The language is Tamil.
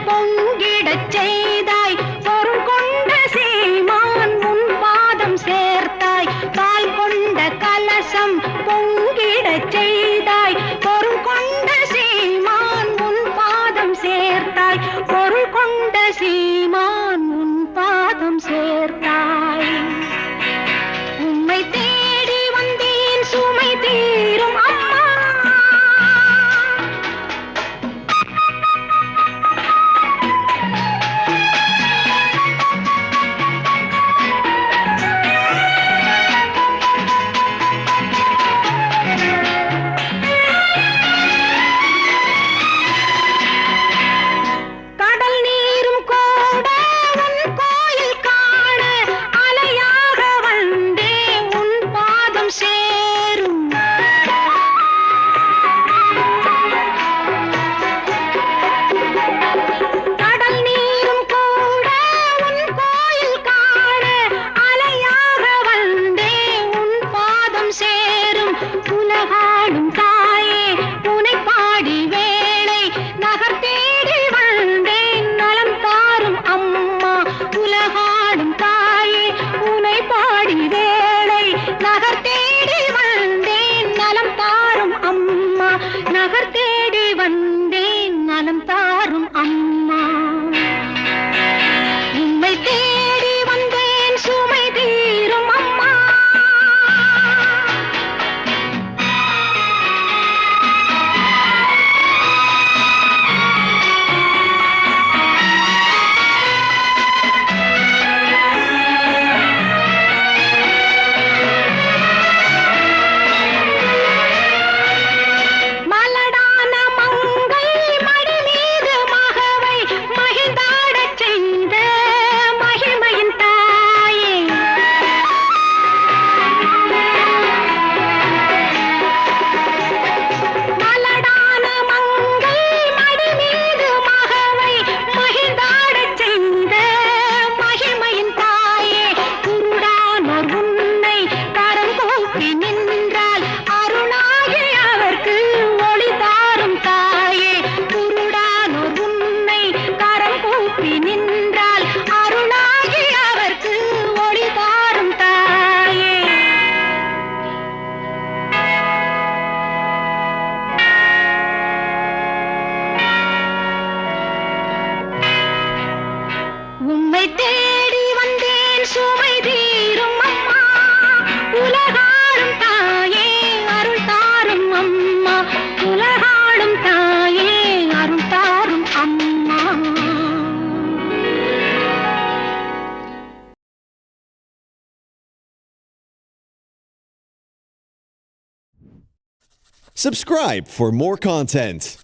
பொங்கிடச் செய்தாய் பொருள் கொண்ட சீமான் உன் பாதம் சேர்த்தாய் பால் கொண்ட கலசம் பொங்கிடச் செய்தாய் பொருள் கொண்ட சீமான் உன் பாதம் சேர்த்தாய் பொருள் கொண்ட சீமான் உன் பாதம் சேர்த்தாய் உம்மை தேடி வந்தேன் சுமை தீரும் அம்மா நகர் தேடி வந்தேன் நலம் தாரும் அம்மா உம்மை தேடி வந்தேன் சுமை தீரும் அம்மா உம்மை தேடி வந்தேன் சுமை தீரும் அம்மா உலகாளும் தாயே அருள் தாரும் அம்மா உலகாளும் தாயே அருள் தாரும் அம்மா Subscribe for more content.